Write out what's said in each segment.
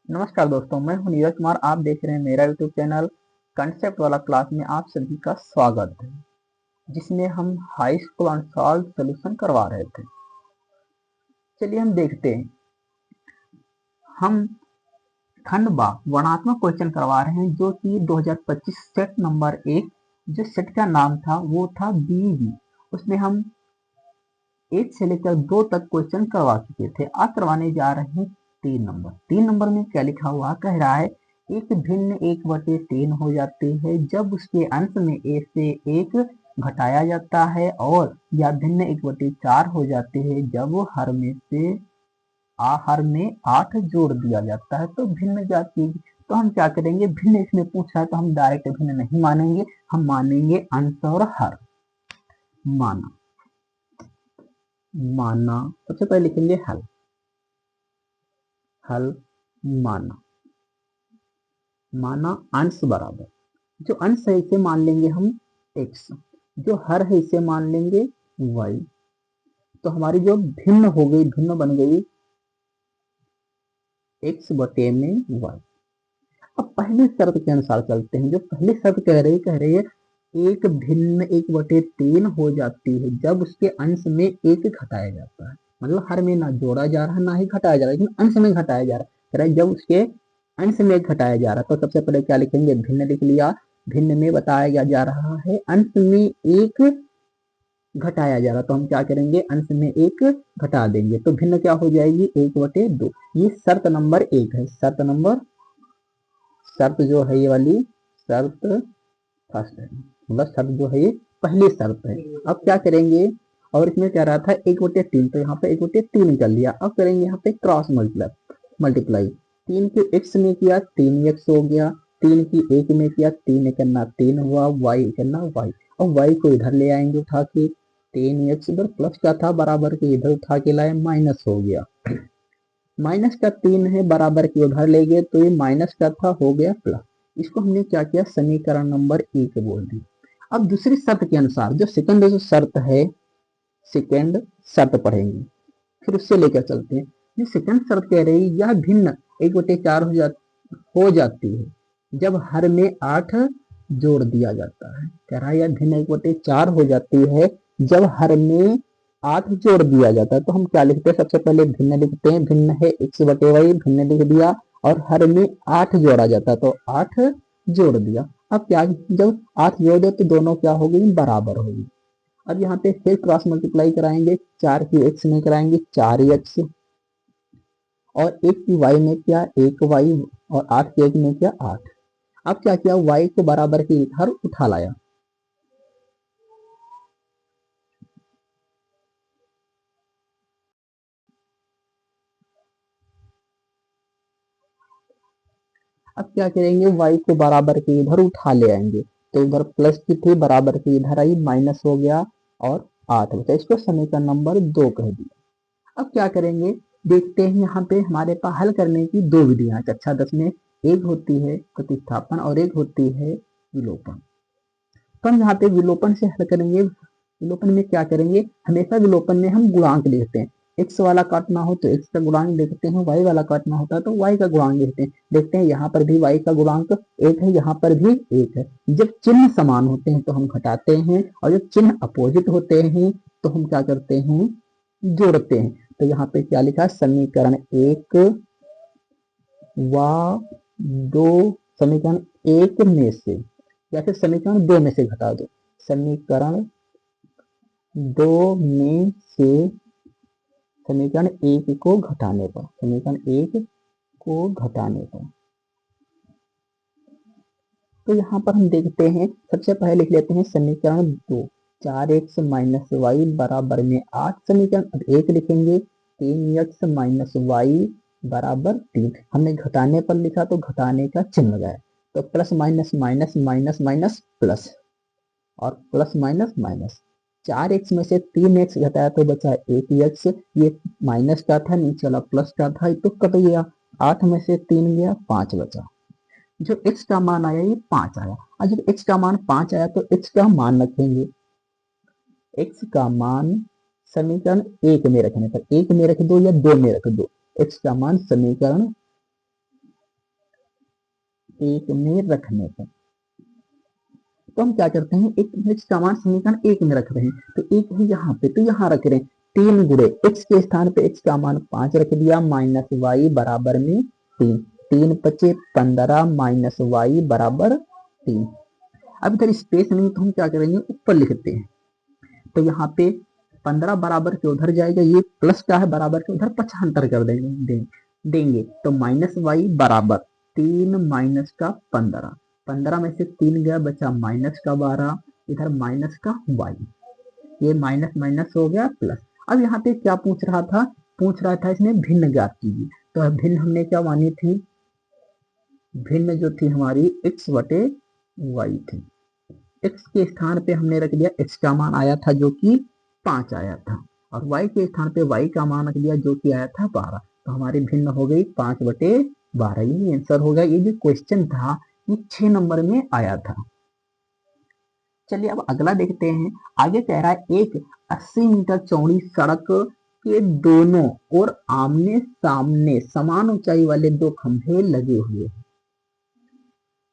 नमस्कार दोस्तों, मैं हूं नीरज कुमार। आप देख रहे हैं मेरा यूट्यूब चैनल कंसेप्ट वाला क्लास में आप सभी का स्वागत है, जिसमें हम हाई स्कूल अनसॉल्व सॉल्यूशन करवा रहे थे। चलिए हम देखते हैं। हम खंड बा वर्णात्मक क्वेश्चन करवा रहे हैं, जो कि 2025 सेट नंबर 1, जो सेट का नाम था वो था बीवी। उसमें हम 1 से लेकर 2 तक क्वेश्चन करवा चुके थे। आज करवाने जा रहे हैं 3 नंबर में क्या लिखा हुआ कह रहा है, एक भिन्न 1/3 हो जाती है जब उसके अंश में ए से 1 घटाया जाता है, और या भिन्न 1/4 हो जाती है जब हर में 8 जोड़ दिया जाता है। तो भिन्न जाति, तो हम क्या करेंगे, भिन्न इसमें पूछा है तो हम डायरेक्ट भिन्न नहीं मानेंगे, हम मानेंगे अंश और हर। माना माना सबसे पहले लिखेंगे हल। हल माना माना अंश बराबर, जो अंश है इसे मान लेंगे हम x, जो हर है इसे मान लेंगे y। तो हमारी जो भिन्न हो गई, भिन्न बन गई x बटे में y। अब पहली शर्त के अनुसार चलते हैं। जो पहली शर्त कह रही है एक भिन्न 1/3 हो जाती है जब उसके अंश में 1 घटाया जाता है। मतलब हर में ना जोड़ा जा रहा है ना ही घटाया जा रहा है, लेकिन अंश में घटाया जा रहा है। कह रहा है जब उसके अंश में 1 घटाया जा रहा है, तो सबसे पहले क्या लिखेंगे, भिन्न लिख लिया। भिन्न में बताया जा रहा है अंश में 1 घटाया जा रहा, तो हम क्या करेंगे, अंश में 1 घटा देंगे, तो भिन्न क्या हो जाएगी, 1/2। ये शर्त नंबर 1 है। शर्त जो है ये वाली शर्त फर्स्ट है, मतलब शर्त जो है ये पहली शर्त है। अब क्या करेंगे, और इसमें क्या रहा था 1/3, तो यहाँ पे 1/3 कर लिया। अब करेंगे यहाँ पे क्रॉस मल्टीप्लाई। 3 के x में किया 3x हो गया, 3 की 1 में किया 3 करना 3 हुआ, y करना y। अब y को इधर ले आएंगे उठा के, 3x इधर प्लस का था बराबर के इधर उठा के लाए, माइनस हो गया। माइनस का 3 है बराबर के उधर ले गए, तो ये माइनस का था हो गया प्लस। इसको हमने क्या किया, समीकरण नंबर 1 बोल दिया। अब दूसरी शर्त के अनुसार जो सेकंड जो शर्त है, सेकंड शर्त पढ़ेंगे, फिर उससे लेकर चलते हैं। ये सेकंड शर्त कह रही है यह भिन्न 1/4 हो जाती है जब हर में 8 जोड़ दिया जाता है। कह रहा है यह भिन्न 1/4 हो जाती है जब हर में 8 जोड़ दिया जाता है। तो हम क्या लिखते हैं, सबसे पहले भिन्न लिखते हैं। भिन्न है x/y, भिन्न लिख दिया, और हर में 8 जोड़ा जाता है, तो 8 जोड़ दिया। अब क्या, जब 8 जोड़ दे तो दोनों क्या हो गई, बराबर होगी। अब यहाँ पे फिर क्रॉस मल्टीप्लाई कराएंगे, 4 की x में कराएंगे 4x, और 1 की y में क्या 1y, और 8 की 1 में क्या 8। अब क्या किया, y को बराबर के इधर उठा लाया। अब क्या करेंगे, y को बराबर के इधर उठा ले आएंगे, तो इधर प्लस की थी बराबर के इधर आई, माइनस हो गया और 8 बचा। इसको समीकरण नंबर 2 कह दिया। अब क्या करेंगे, देखते हैं यहाँ पे हमारे पास हल करने की 2 विधियां हैं कक्षा 10 में। एक होती है प्रतिस्थापन और एक होती है विलोपन। तो हम यहाँ पे विलोपन से हल करेंगे। विलोपन में क्या करेंगे, हमेशा विलोपन में हम गुणांक लिखते हैं। x वाला काटना हो तो x का गुणांक लिखते हैं, y वाला काटना होता है तो y का गुणांक लिखते हैं। देखते हैं यहाँ पर भी y का गुणांक 1 है, यहाँ पर भी 1 है। जब चिन्ह समान होते हैं तो हम घटाते हैं, और जब चिन्ह अपोजिट होते हैं तो हम क्या करते हैं, जोड़ते हैं। तो यहाँ पे क्या लिखा है, समीकरण 1 व 2, समीकरण 1 में से या फिर समीकरण 2 में से घटा दो। समीकरण 2 में से समीकरण 1 को घटाने पर, समीकरण 1 को घटाने पर, तो यहाँ पर हम देखते हैं, सबसे पहले लिख लेते हैं समीकरण 2, 4x माइनस वाई बराबर में 8। समीकरण 1 लिखेंगे 3x माइनस वाई बराबर 3। हमने घटाने पर लिखा तो घटाने का चिन्ह लगाया, तो plus minus minus minus minus plus, और प्लस माइनस माइनस। 4x में से 3x घटाया तो बचा 1x, ये माइनस का था नीचे वाला प्लस का था, तो कट गया। 8 में से 3 गया 5 बचा। जो x का मान आया ये 5 आया। और जब x का मान 5 आया तो x का मान रखेंगे, x का मान समीकरण 1 में रखने पर, 1 में रख दो या 2 में रख दो, x का मान समीकरण एक में रखने पर। तो हम क्या करते हैं, एक समान समीकरण एक में रख रहे हैं, तो एक है यहाँ पे, तो यहाँ रख रहे हैं 3 गुणे x के स्थान पे x का मान 5 रख दिया, माइनस वाई बराबर में 3, 3 पचे 15 माइनस वाई बराबर 3। अब इधर स्पेस नहीं तो हम क्या करेंगे, ऊपर लिखते हैं, तो यहाँ पे 15 बराबर के उधर जाएगा, ये प्लस का है बराबर के उधर 75 कर देंगे तो माइनस वाई बराबर 3 माइनस का 15, 15 में से 3 गया बचा माइनस का 12, इधर माइनस का वाई, ये माइनस माइनस हो गया प्लस। अब यहाँ पे क्या पूछ रहा था इसने भिन्न ज्ञात कीजिए, तो भिन्न हमने क्या मानी थी, भिन्न जो थी हमारी x बटे वाई थी, x के स्थान पे हमने रख दिया x का मान आया था जो कि 5 आया था, और y के स्थान पे y का मान रख दिया जो कि आया था 12, तो हमारी भिन्न हो गई 5 बटे 12, ये आंसर हो गया। ये जो क्वेश्चन था ये 6 नंबर में आया था। चलिए अब अगला देखते हैं, आगे कह रहा है एक 80 मीटर चौड़ी सड़क के दोनों और आमने सामने समान ऊंचाई वाले 2 खंभे लगे हुए हैं,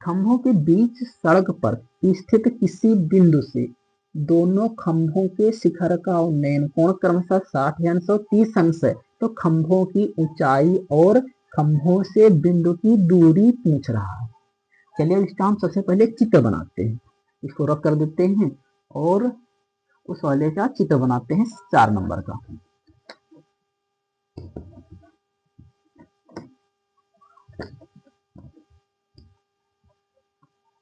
खंभों के बीच सड़क पर स्थित किसी बिंदु से दोनों खंभों के शिखर का उन्नयन कोण क्रमशः 60 अंश और 30 अंश है, तो खंभों की ऊंचाई और खंभों से बिंदु की दूरी पूछ रहा है। चलिए इसका हम सबसे पहले चित्र बनाते हैं, इसको रख कर देते हैं और उस वाले का चित्र बनाते हैं 4 नंबर का।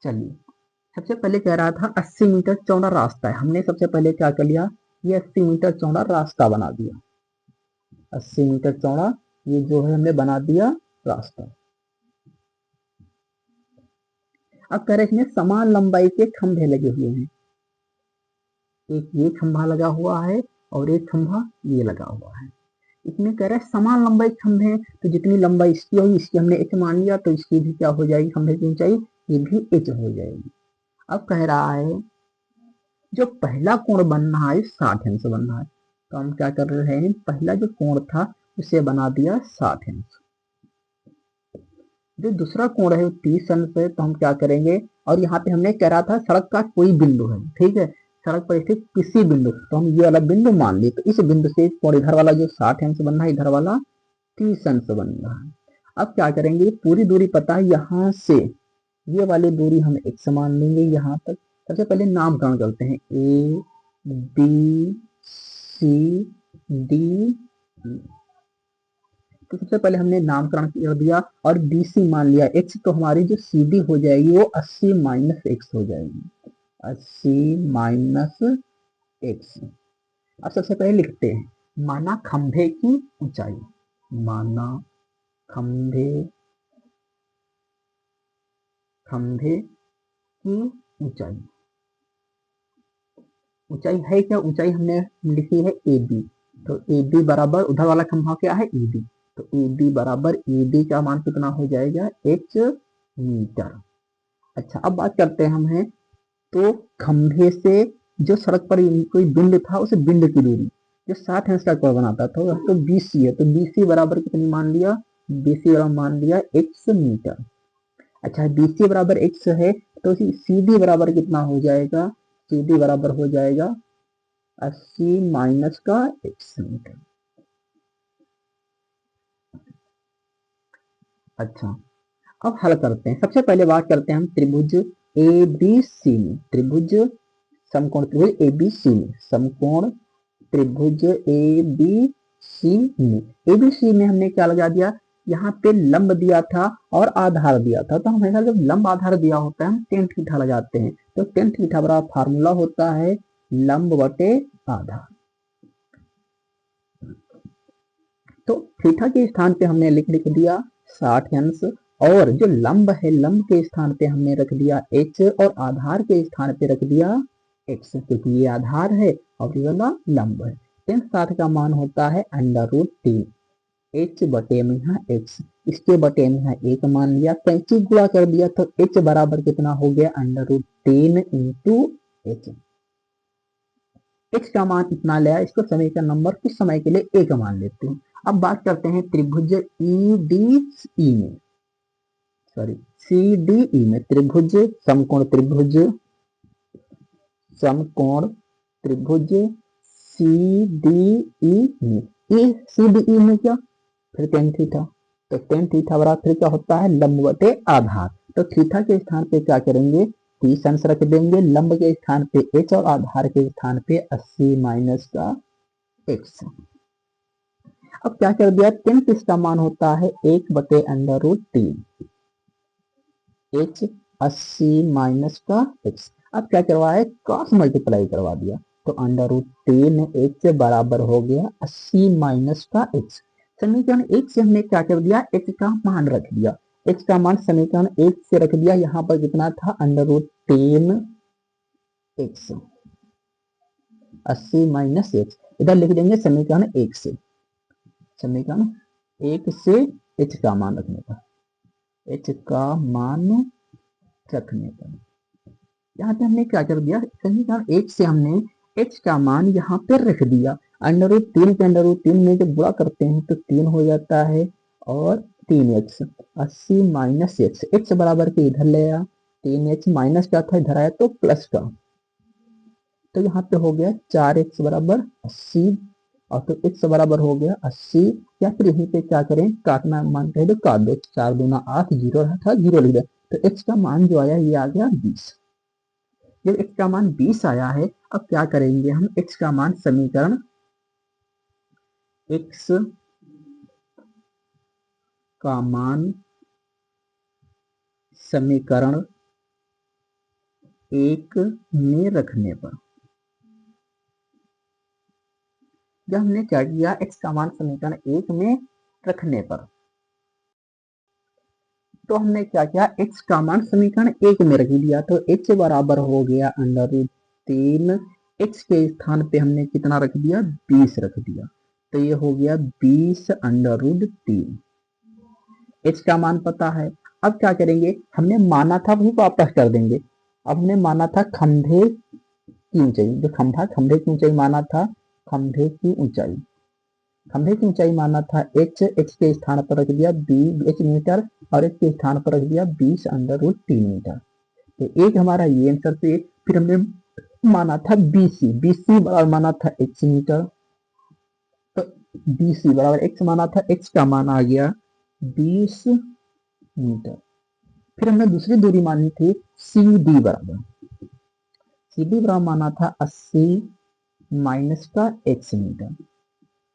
चलिए सबसे पहले कह रहा था 80 मीटर चौड़ा रास्ता है, हमने सबसे पहले क्या कर लिया, ये 80 मीटर चौड़ा रास्ता बना दिया, 80 मीटर चौड़ा ये जो है हमने बना दिया रास्ता। अब कह रहे इसमें समान लंबाई के खंभे लगे हुए हैं, एक ये खंभा लगा हुआ है और एक खंभा ये लगा हुआ है, इसमें कह रहा है समान लंबाई खंभे हैं, तो जितनी लंबाई इसकी होगी इसकी हमने h मान लिया, तो इसकी भी क्या हो जाएगी, खंभे की ऊंचाई ये भी h हो जाएगी। अब कह रहा है जो पहला कोण बन रहा है 60 अंश बन रहा है, तो हम क्या कर रहे हैं, पहला जो कोण था उसे बना दिया 60 अंश, जो दूसरा कोण है 30 अंश है, तो हम क्या करेंगे, और यहाँ पे हमने कह रहा था सड़क का कोई बिंदु है, ठीक है, सड़क पर स्थित किसी बिंदु, तो हम ये वाला बिंदु मान लिए, तो इस बिंदु से कोण इधर वाला जो 60 अंश बन रहा है, इधर वाला 30 अंश बन रहा है। अब क्या करेंगे, पूरी दूरी पता है, यहाँ से ये वाली दूरी हम x मान लेंगे यहाँ तक। सबसे पहले नामकरण करते हैं, A B C D, तो सबसे पहले हमने नामकरण कर दिया और BC मान लिया x, तो हमारी जो CD हो जाएगी वो 80 माइनस x हो जाएगी, 80 माइनस x। अब सबसे पहले लिखते हैं, माना खंभे की ऊंचाई, माना खंभे की ऊंचाई, ऊंचाई है क्या, ऊंचाई हमने लिखी है AB, तो AB बराबर उधर वाला खंभा क्या है ED, तो ED बराबर ED का मान कितना हो जाएगा, h मीटर। अच्छा अब बात करते हैं हम हैं, तो खंभे से जो सड़क पर कोई बिंदु था उस बिंदु की दूरी जो 60 अंश का कोण बनाता था, तो BC है, तो BC बराबर कितनी मान लिया, BC बराबर मान लिया x मीटर। अच्छा BC बराबर x है, तो CD बराबर कितना हो जाएगा, CD बराबर हो जाएगा 80 माइनस का x मीटर। अच्छा अब हल करते हैं, सबसे पहले बात करते हैं हम त्रिभुज ABC में, त्रिभुज समकोण त्रिभुज ABC में, समकोण त्रिभुज ABC में, ABC में हमने क्या लगा दिया, यहाँ पे लंब दिया था और आधार दिया था, तो हमेशा जब लंब आधार दिया होता है हम टेन थीटा लगाते हैं, तो टेन थीटा बराबर फार्मूला होता है लंब बटे आधार, तो थीटा के स्थान पे हमने लिख दिया 60 अंश, और जो लंब है लंब के स्थान पे हमने रख दिया h और आधार के स्थान पे रख दिया x, क्योंकि ये आधार है और ये वाला लंब है। 60 का मान होता है √3 h बटे में यहाँ x, इसके बटे में यहाँ 1 मान लिया, 35 गुणा कर दिया, तो h बराबर कितना हो गया √3 इंटू h, x का मान इतना लिया, इसको समय का नंबर कुछ समय के लिए 1 मान लेते हैं। अब बात करते हैं त्रिभुज EDC में, सॉरी CDE में त्रिभुज, समकोण त्रिभुज, समकोण त्रिभुज CDE में, CDE में क्या, फिर tan थीटा, तो tan थीटा बराबर फिर क्या होता है, लंब बटे आधार। तो थीटा के स्थान पे क्या करेंगे, 30 अंश रख देंगे, लंब के स्थान पे h और आधार के स्थान पे 80 माइनस का x। अब क्या कर दिया, tan किसका मान होता है, 1/√3, h 80 माइनस का x। अब क्या करवाया, क्रॉस मल्टीप्लाई करवा दिया, तो √3 h बराबर हो गया 80 माइनस का x। समीकरण 1 से हमने क्या कर दिया, x का मान रख दिया, x का मान समीकरण 1 से रख दिया, यहाँ पर कितना था, √3 x 80 माइनस x, इधर लिख देंगे समीकरण 1 से, समीकरण 1 से h का मान रखने पर, h का मान रखने पर यहाँ पे हमने क्या कर दिया, समीकरण 1 से हमने h का मान यहाँ पे रख दिया, √3 के √3 में जब गुणा करते हैं तो 3 हो जाता है, और 3x 80 माइनस x, x बराबर के इधर ले आया, 3x माइनस का था इधर आया तो प्लस का, तो यहाँ पे हो गया 4x बराबर 80, और तो x बराबर हो गया 80, या फिर यहीं पे क्या करें, काटना मान कहे तो काट दो, 4 दूना 8, 0 रहा था 0 लिख दे, तो x का मान जो आया ये आ गया 20। जब x का मान 20 आया है, अब क्या करेंगे हम, x का मान समीकरण x का मान समीकरण 1 में रखने पर, जब हमने क्या किया, x का मान समीकरण 1 में रखने पर, तो हमने क्या किया, x का मान समीकरण 1 में रख दिया, तो h बराबर हो गया √3, x के स्थान पे हमने कितना रख दिया, 20 रख दिया, तो ये हो गया 20√3। h का मान पता है, अब क्या करेंगे, हमने माना था वही वापस कर देंगे। अब हमने माना था खंभे की ऊंचाई, जो खंभा, खंभे की ऊंचाई माना था, खंभे की ऊंचाई, खंभे की ऊंचाई माना था h, x के स्थान पर रख दिया h मीटर, और h के स्थान पर रख दिया 20√3 मीटर, तो एक हमारा ये आंसर पे। फिर हमने माना था BC, BC बराबर माना था h मीटर, तो BC बराबर x माना था, x का मान आ गया 20 मीटर। फिर हमने दूसरी दूरी मानी थी CD बराबर, CD बराबर माना था 80 माइनस का x मीटर।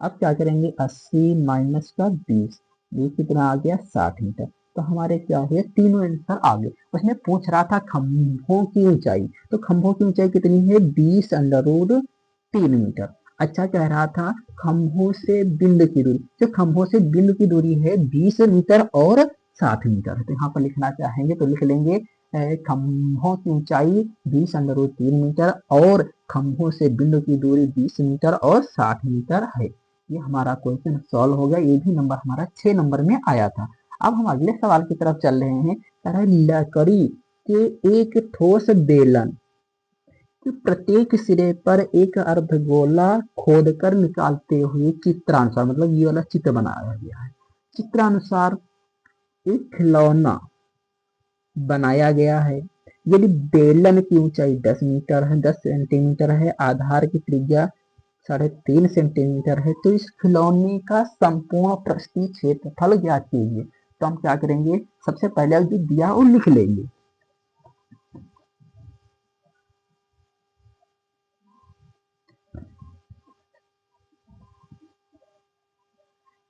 अब क्या करेंगे, 80 माइनस का 20, 20 कितना आ गया, 60 मीटर। तो हमारे क्या हो गया, तीनों आंसर आ गए। उसने पूछ रहा था खंभों की ऊंचाई, तो खंभों की ऊंचाई कितनी है, 20√3 मीटर। अच्छा कह रहा था खंभों से बिंदु की दूरी, जो खंभों से बिंदु की दूरी है 20 मीटर और 60 मीटर है, तो यहाँ पर लिखना चाहेंगे तो लिख लेंगे खंभों की ऊंचाई 20√3 मीटर और खंभों से बिंदु की दूरी 20 मीटर और 60 मीटर है। ये हमारा क्वेश्चन सॉल्व हो गया, ये भी नंबर हमारा 6 नंबर में आया था। अब हम अगले सवाल की तरफ चल रहे हैं। लकड़ी के एक ठोस बेलन के प्रत्येक सिरे पर एक अर्धगोला खोदकर निकालते हुए चित्रानुसार, मतलब ये वाला चित्र बनाया गया है, चित्रानुसार एक खिलौना बनाया गया है। यदि बेलन की ऊंचाई 10 मीटर है, 10 सेंटीमीटर है, आधार की त्रिज्या 3.5 सेंटीमीटर है, तो इस खिलौने का संपूर्ण पृष्ठीय क्षेत्रफल ज्ञात कीजिए। तो हम क्या करेंगे, सबसे पहले जो दिया वो लिख लेंगे।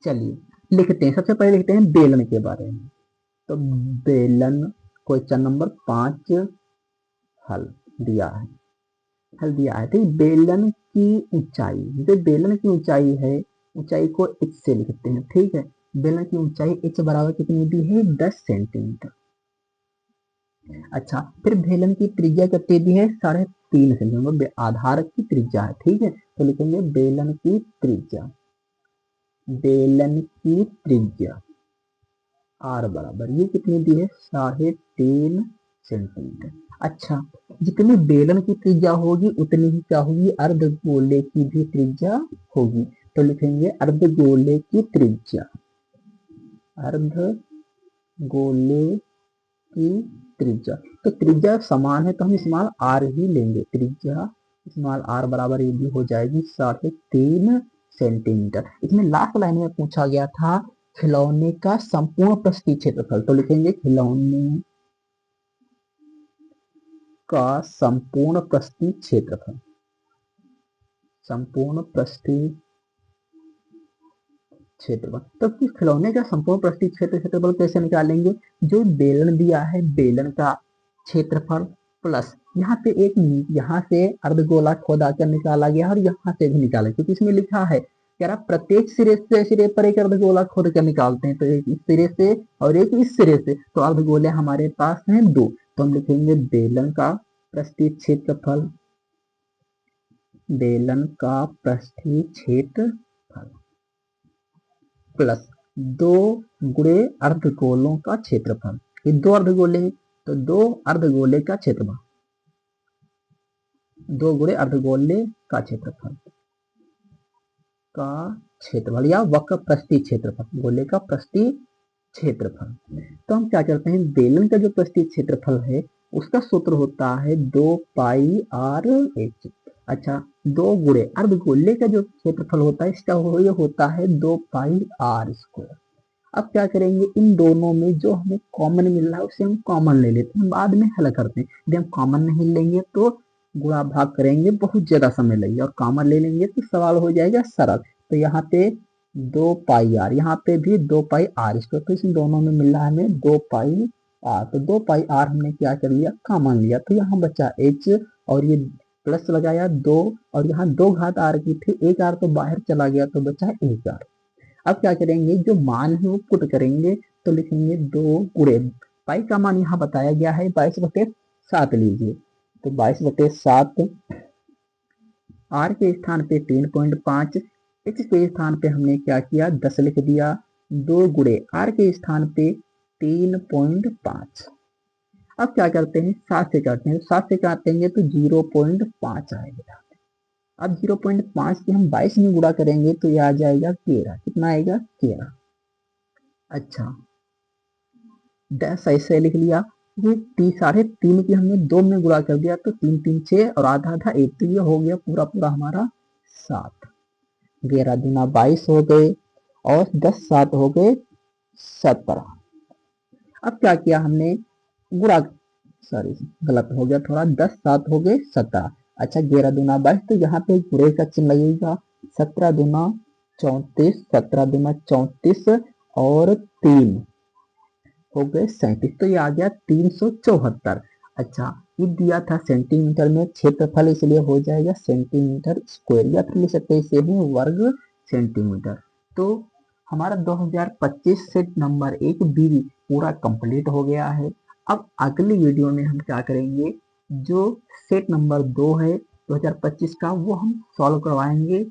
चलिए लिखते हैं, सबसे पहले लिखते हैं बेलन के बारे में। तो बेलन क्वेश्चन नंबर 5 हल दिया है, हल दिया है। ठीक, बेलन की ऊंचाई, जो बेलन की ऊंचाई है, ऊंचाई को h से लिखते हैं। ठीक है, बेलन की ऊंचाई h बराबर कितनी दी है, 10 सेंटीमीटर। अच्छा, फिर बेलन की त्रिज्या कितनी दी है, 3.5 सेंटीमीटर, आधार की त्रिज्या है। ठीक है, तो लिखेंगे बेलन की त्रिज्या, बेलन की त्रिज्या r बराबर ये कितनी दी है, 3.5 सेंटीमीटर। अच्छा, जितनी बेलन की त्रिज्या होगी उतनी ही क्या होगी, अर्धगोले की भी त्रिज्या होगी। तो लिखेंगे अर्धगोले की त्रिज्या, अर्धगोले की त्रिज्या, तो त्रिज्या समान है तो हम स्मॉल आर ही लेंगे। त्रिज्या स्मॉल आर बराबर ये भी हो जाएगी 3.5 सेंटीमीटर। इसमें लास्ट लाइन में पूछा गया था खिलौने का संपूर्ण पृष्ठीय क्षेत्रफल, तो लिखेंगे खिलौने का संपूर्ण पृष्ठीय क्षेत्रफल, संपूर्ण पृष्ठीय क्षेत्रफल। तो किस खिलौने का संपूर्ण पृष्ठीय क्षेत्रफल कैसे निकालेंगे? जो बेलन दिया है बेलन का क्षेत्रफल प्लस यहाँ पे एक यहाँ से अर्धगोला खोदा कर निकाला गया और यहाँ से भी निकाला, क्योंकि इसमें लिखा है कह रहा प्रत्येक सिरे से सिरे पर एक अर्धगोला खोद कर निकालते हैं, तो एक इस सिरे से और एक इस सिरे से, तो अर्धगोले हमारे पास हैं 2, तो हम लिखेंगे बेलन का पृष्ठीय क्षेत्रफल, बेलन का पृष्ठीय क्षेत्रफल प्लस 2 गुणे अर्धगोलों का क्षेत्रफल। ये 2 अर्धगोले तो 2 अर्धगोले का क्षेत्रफल, 2 गुणे अर्धगोले का क्षेत्रफल या वक्र पृष्ठीय क्षेत्रफल, गोले का पृष्ठीय क्षेत्रफल। तो हम क्या करते हैं, बेलन का जो पृष्ठीय क्षेत्रफल है उसका सूत्र होता है 2 पाई आर एच। अच्छा, 2 गुणे अर्धगोले का जो क्षेत्रफल होता है इसका ये होता है 2 पाई आर स्क्वायर। अब क्या करेंगे, इन दोनों में जो हमें कॉमन मिल रहा है उसे हम कॉमन ले लेते हैं, बाद में हल करते हैं। यदि हम कॉमन नहीं लेंगे तो गुणा भाग करेंगे बहुत ज्यादा समय लगेगा, और कॉमन ले लेंगे तो सवाल हो जाएगा सरल। तो यहाँ पे 2 पाई आर, यहाँ पे भी 2 पाई आर स्क्वायर, तो इन दोनों में मिल रहा है हमें 2 पाई आर। तो 2 पाई आर हमने क्या कर लिया, कॉमन लिया, तो यहाँ बचा एच और ये प्लस लगाया 2, और यहाँ 2 घात आर की थी, 1 आर तो बाहर चला गया तो बचा 1 आर। अब क्या करेंगे, जो मान है वो पुट करेंगे, तो लिखेंगे 2 गुणे पाई का मान यहाँ बताया गया है 22/7 लीजिए, तो 22/7 आर के स्थान पे 3.5, एच के स्थान पे हमने क्या किया 10 लिख दिया, 2 गुणे आर के स्थान पे 3.5। अब क्या करते हैं, 7 से काटते हैं, 7 से काटेंगे तो 0.5 आएगा। अब 0.5 की हम 22 में गुणा करेंगे तो ये आ जाएगा 13। कितना आएगा, 13। अच्छा, 10 ऐसे लिख लिया, ये 3.5 की हमने 2 में गुणा कर दिया तो 3 3 6 और आधा आधा 1, तो ये हो गया पूरा पूरा हमारा 7। 11 दूना 22 हो गए और 10 7 हो गए 17। अब क्या किया हमने, गुणा, सॉरी गलत हो गया थोड़ा, 10 7 हो गए 17। अच्छा, 11 दूना 22, तो यहाँ पे गुणे का चिन्ह लगेगा, 17 दूना 34, 17 दूना 34 और 3 हो गए 37, तो ये आ गया 374। अच्छा, ये दिया था सेंटीमीटर में क्षेत्रफल, इसलिए हो जाएगा सेंटीमीटर स्क्वायर, या फिर लिख सकते हैं इसे ही वर्ग सेंटीमीटर। तो हमारा 2025 सेट नंबर 1 बी पूरा कंप्लीट हो गया है। अब अगली वीडियो में हम क्या करेंगे, जो सेट नंबर 2 है 2025 का, वो हम सॉल्व करवाएंगे